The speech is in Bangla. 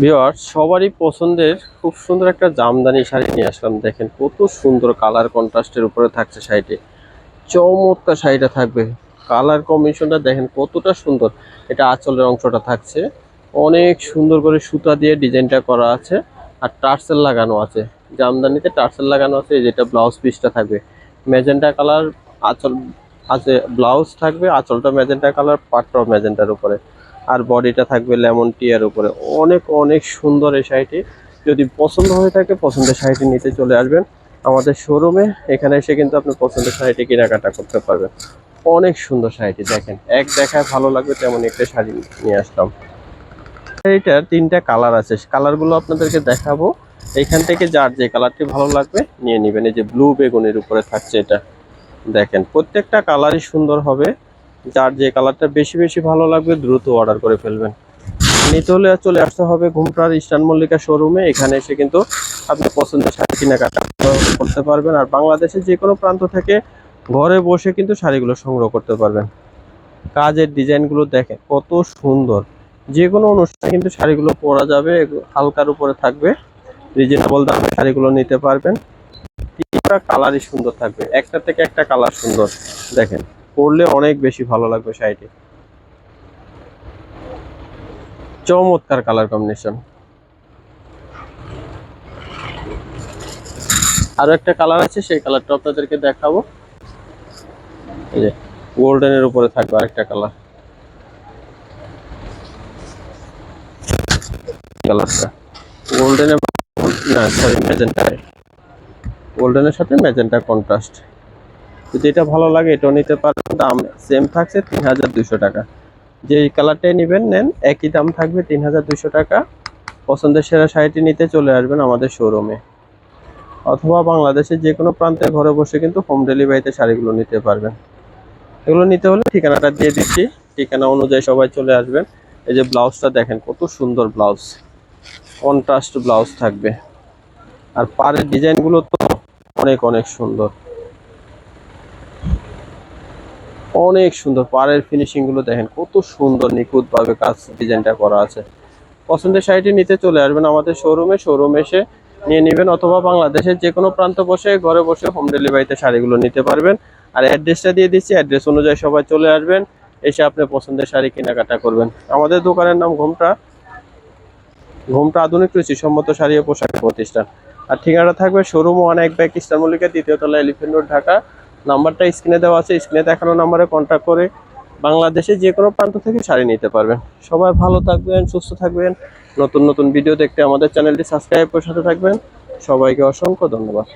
ভিউয়ার্স, সবারই পছন্দের খুব সুন্দর একটা জামদানি শাড়ি নিয়ে আসলাম। দেখেন কত সুন্দর কালার কন্ট্রাস্টের উপরে থাকছে শাড়িটি। চমৎকার শাড়িটা থাকবে। কালার কম্বিনেশনটা দেখেন কতটা সুন্দর। এটা আঁচলের অংশটা থাকছে, অনেক সুন্দর করে সুতা দিয়ে ডিজাইনটা করা আছে আর টার্সেল লাগানো আছে। জামদানিতে টার্সেল লাগানো আছে। যেটা ব্লাউজ পিসটা থাকবে ম্যাজেন্টা কালার, আঁচল আছে, ব্লাউজ থাকবে আঁচলটা ম্যাজেন্টা কালার, পাটটাও ম্যাজেন্টার উপরে, আর বডিটা থাকবে লেমন টিয়ার উপরে। অনেক অনেক সুন্দর এই শাড়িটি। যদি পছন্দ হয়ে থাকে পছন্দের শাড়িটি নিতে চলে আসবেন আমাদের শোরুমে। এখানে এসে কিন্তু আপনি পছন্দের শাড়িটি কেনাকাটা করতে পারবেন। অনেক সুন্দর শাড়িটি দেখেন, এক দেখায় ভালো লাগবে তেমন একটা শাড়ি নিয়ে আসলাম। এইটার তিনটা কালার আছে, কালারগুলো আপনাদেরকে দেখাবো। এখান থেকে যার যে কালারটি ভালো লাগবে নিয়ে নেবেন। এই যে ব্লু বেগুনের উপরে থাকছে এটা, দেখেন প্রত্যেকটা কালারই সুন্দর হবে। যার যে কালারটা বেশি বেশি ভালো লাগবে দ্রুত অর্ডার করে ফেলবেন। নিতে হলে চলে আসতে হবে ঘুমটার ইস্টার্ন মল্লিকা শোরুমে। এখানে এসে কিন্তু আপনি পছন্দের শাড়ি কেনাকাটা করতে পারবেন। আর বাংলাদেশের যে কোনো প্রান্ত থেকে ঘরে বসে কিন্তু শাড়িগুলো সংগ্রহ করতে পারবেন। কাজের ডিজাইনগুলো দেখেন কত সুন্দর। যে কোনো অনুষ্ঠানে কিন্তু শাড়িগুলো পরা যাবে, হালকার উপরে থাকবে। রিজনেবল দামে শাড়িগুলো নিতে পারবেন। তিনটা কালারই সুন্দর থাকবে, একটা থেকে একটা কালার সুন্দর। দেখেন পরলে অনেক বেশি ভালো লাগবে শাড়িটি। চমৎকার কালার কম্বিনেশন। আরো একটা কালার আছে, সেই কালারটা আপনাদেরকে দেখাবো। এই যে গোল্ডেনের উপরে থাকবে আরেকটা কালার, কালারটা গোল্ডেন, না সরি ম্যাজেন্টা, গোল্ডেনের সাথে ম্যাজেন্টা কন্ট্রাস্ট। যদি এটা ভালো লাগে এটাও নিতে পারেন। দাম সেম থাকছে ৩,২০০ টাকা। যে কালারটাই নেবেন নেন, একই দাম থাকবে ৩,২০০ টাকা। পছন্দের সেরা শাড়িটি নিতে চলে আসবেন আমাদের শোরুমে, অথবা বাংলাদেশের যে কোনো প্রান্তে ঘরে বসে কিন্তু হোম ডেলিভারিতে শাড়িগুলো নিতে পারবেন। এগুলো নিতে হলে ঠিকানাটা দিয়ে দিচ্ছি, ঠিকানা অনুযায়ী সবাই চলে আসবেন। এই যে ব্লাউজটা দেখেন কত সুন্দর ব্লাউজ, কন্ট্রাস্ট ব্লাউজ থাকবে। আর পাড়ের ডিজাইনগুলো তো অনেক অনেক সুন্দর, অনেক সুন্দর। পাড়ের ফিনিশিং গুলো দেখেন কত সুন্দর, নিখুঁত ভাবে কাজ ডিজাইনটা করা আছে। পছন্দের শাড়িটি নিতে চলে আসবেন আমাদের শোরুমে, শোরুমে এসে নিয়ে নেবেন, অথবা বাংলাদেশের যে কোনো প্রান্ত বসে ঘরে বসে হোম ডেলিভারিতে শাড়িগুলো নিতে পারবেন। আর অ্যাড্রেসটা দিয়ে দিচ্ছি, অ্যাড্রেস অনুযায়ী সবাই চলে আসবেন, এসে আপনি পছন্দের শাড়ি কেনাকাটা করবেন। আমাদের দোকানের নাম ঘোমটা, ঘোমটা আধুনিক রুচিসম্মত শাড়ি ও পোশাক প্রতিষ্ঠান। আর ঠিকানাটা থাকবে শোরুম 1 ব্যাগ ইস্টার্ন মল্লিকা, দ্বিতীয় তলা, এলিফ্যান্ট রোড, ঢাকা। নাম্বারটা স্ক্রিনে দেওয়া আছে, স্ক্রিনে দেখানো নাম্বারে কন্ট্যাক্ট করে বাংলাদেশে যে কোনো প্রান্ত থেকে শাড়ি নিতে পারবেন। সবাই ভালো থাকবেন, সুস্থ থাকবেন। নতুন নতুন ভিডিও দেখতে আমাদের চ্যানেলটি সাবস্ক্রাইব করে সাথে থাকবেন। সবাইকে অসংখ্য ধন্যবাদ।